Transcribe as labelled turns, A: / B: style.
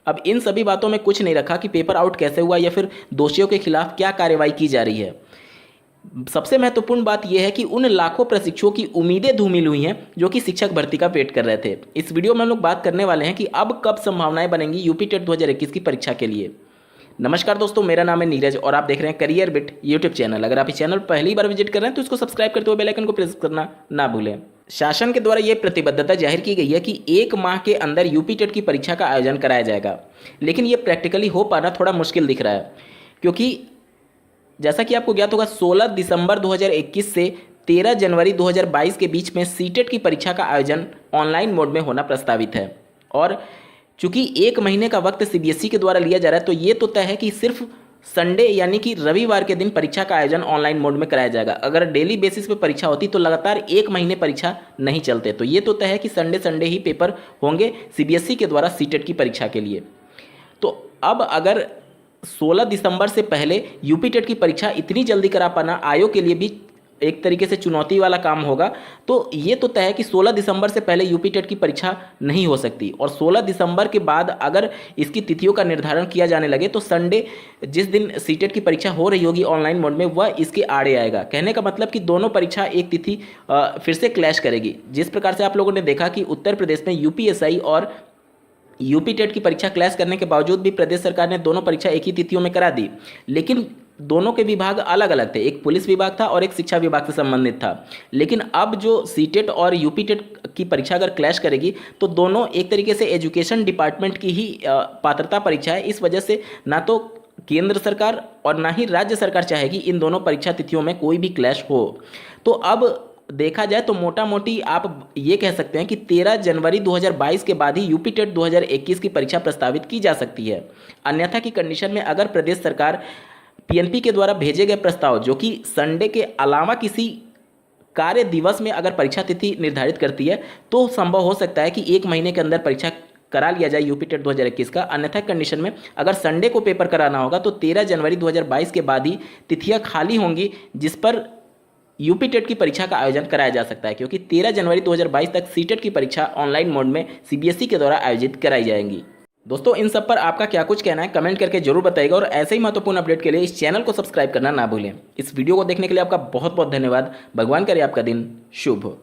A: अब इन सभी बातों में कुछ नहीं रखा कि पेपर आउट कैसे हुआ या फिर दोषियों के खिलाफ क्या कार्रवाई की जा रही है। सबसे महत्वपूर्ण बात यह है कि उन लाखों प्रशिक्षुओं की उम्मीदें धूमिल हुई हैं जो कि शिक्षक भर्ती का वेट कर रहे थे। इस वीडियो में हम लोग बात करने वाले हैं कि अब कब संभावनाएं बनेंगी यूपी टेट 2021 की परीक्षा के लिए। नमस्कार दोस्तों, मेरा नाम है नीरज और आप देख रहे हैं करियर बिट यूट्यूब चैनल। अगर आप इस चैनल पहली बार विजिट कर रहे हैं तो इसको सब्सक्राइब करते हुए बेल आइकन को प्रेस करना ना भूलें। शासन के द्वारा यह प्रतिबद्धता जाहिर की गई है कि 1 माह के अंदर यूपी टेट की परीक्षा का आयोजन कराया जाएगा, लेकिन यह प्रैक्टिकली हो पाना थोड़ा मुश्किल दिख रहा है, क्योंकि जैसा कि आपको ज्ञात होगा 16 दिसंबर 2021 से 13 जनवरी 2022 के बीच में सीटेट की परीक्षा का आयोजन ऑनलाइन मोड में होना प्रस्तावित है। और चूंकि 1 महीने का वक्त सीबीएसई के द्वारा लिया जा रहा है, तो ये तो तय है कि सिर्फ संडे यानी कि रविवार के दिन परीक्षा का आयोजन ऑनलाइन मोड में कराया जाएगा। अगर डेली बेसिस पे परीक्षा होती तो लगातार 1 महीने परीक्षा नहीं चलते। तो ये तो तय है कि संडे ही पेपर होंगे सीबीएसई के द्वारा सीटेट की परीक्षा के लिए। तो अब अगर 16 दिसंबर से पहले यूपी टेट की परीक्षा इतनी जल्दी करा पाना आयोग के लिए भी एक तरीके से चुनौती वाला काम होगा। तो ये तो तय है कि 16 दिसंबर से पहले यूपी टेट की परीक्षा नहीं हो सकती, और 16 दिसंबर के बाद अगर इसकी तिथियों का निर्धारण किया जाने लगे तो संडे जिस दिन सीटेट की परीक्षा हो रही होगी ऑनलाइन मोड में, वह इसके आड़े आएगा। कहने का मतलब कि दोनों परीक्षा एक तिथि फिर से क्लैश करेगी। जिस प्रकार से आप लोगों ने देखा कि उत्तर प्रदेश में यूपीएसआई और यूपी टेट की परीक्षा क्लैश करने के बावजूद भी प्रदेश सरकार ने दोनों परीक्षा एक ही तिथियों में करा दी, लेकिन दोनों के विभाग अलग अलग थे। एक पुलिस विभाग था और एक शिक्षा विभाग से संबंधित था। लेकिन अब जो सीटेट और यूपी टेट की परीक्षा अगर क्लैश करेगी तो दोनों एक तरीके से एजुकेशन डिपार्टमेंट की ही पात्रता परीक्षा है। इस वजह से ना तो केंद्र सरकार और ना ही राज्य सरकार चाहेगी इन दोनों परीक्षा तिथियों में कोई भी क्लैश हो। तो अब देखा जाए तो मोटा मोटी आप ये कह सकते हैं कि 13 जनवरी 2022 के बाद ही यूपी टेट 2021 की परीक्षा प्रस्तावित की जा सकती है। अन्यथा की कंडीशन में अगर प्रदेश सरकार पीएनपी के द्वारा भेजे गए प्रस्ताव, जो कि संडे के अलावा किसी कार्य दिवस में अगर परीक्षा तिथि निर्धारित करती है, तो संभव हो सकता है कि 1 महीने के अंदर परीक्षा करा लिया जाए यूपी टेट 2021 का। अन्यथा कंडीशन में अगर संडे को पेपर कराना होगा तो 13 जनवरी 2022 के बाद ही तिथियां खाली होंगी जिस पर यूपी टेट की परीक्षा का आयोजन कराया जा सकता है, क्योंकि 13 जनवरी 2022 तक सीटेट की परीक्षा ऑनलाइन मोड में सीबीएसई के द्वारा आयोजित कराई जाएंगी। दोस्तों, इन सब पर आपका क्या कुछ कहना है कमेंट करके जरूर बताइएगा, और ऐसे ही महत्वपूर्ण अपडेट के लिए इस चैनल को सब्सक्राइब करना ना भूलें। इस वीडियो को देखने के लिए आपका बहुत बहुत धन्यवाद। भगवान करे आपका दिन शुभ हो।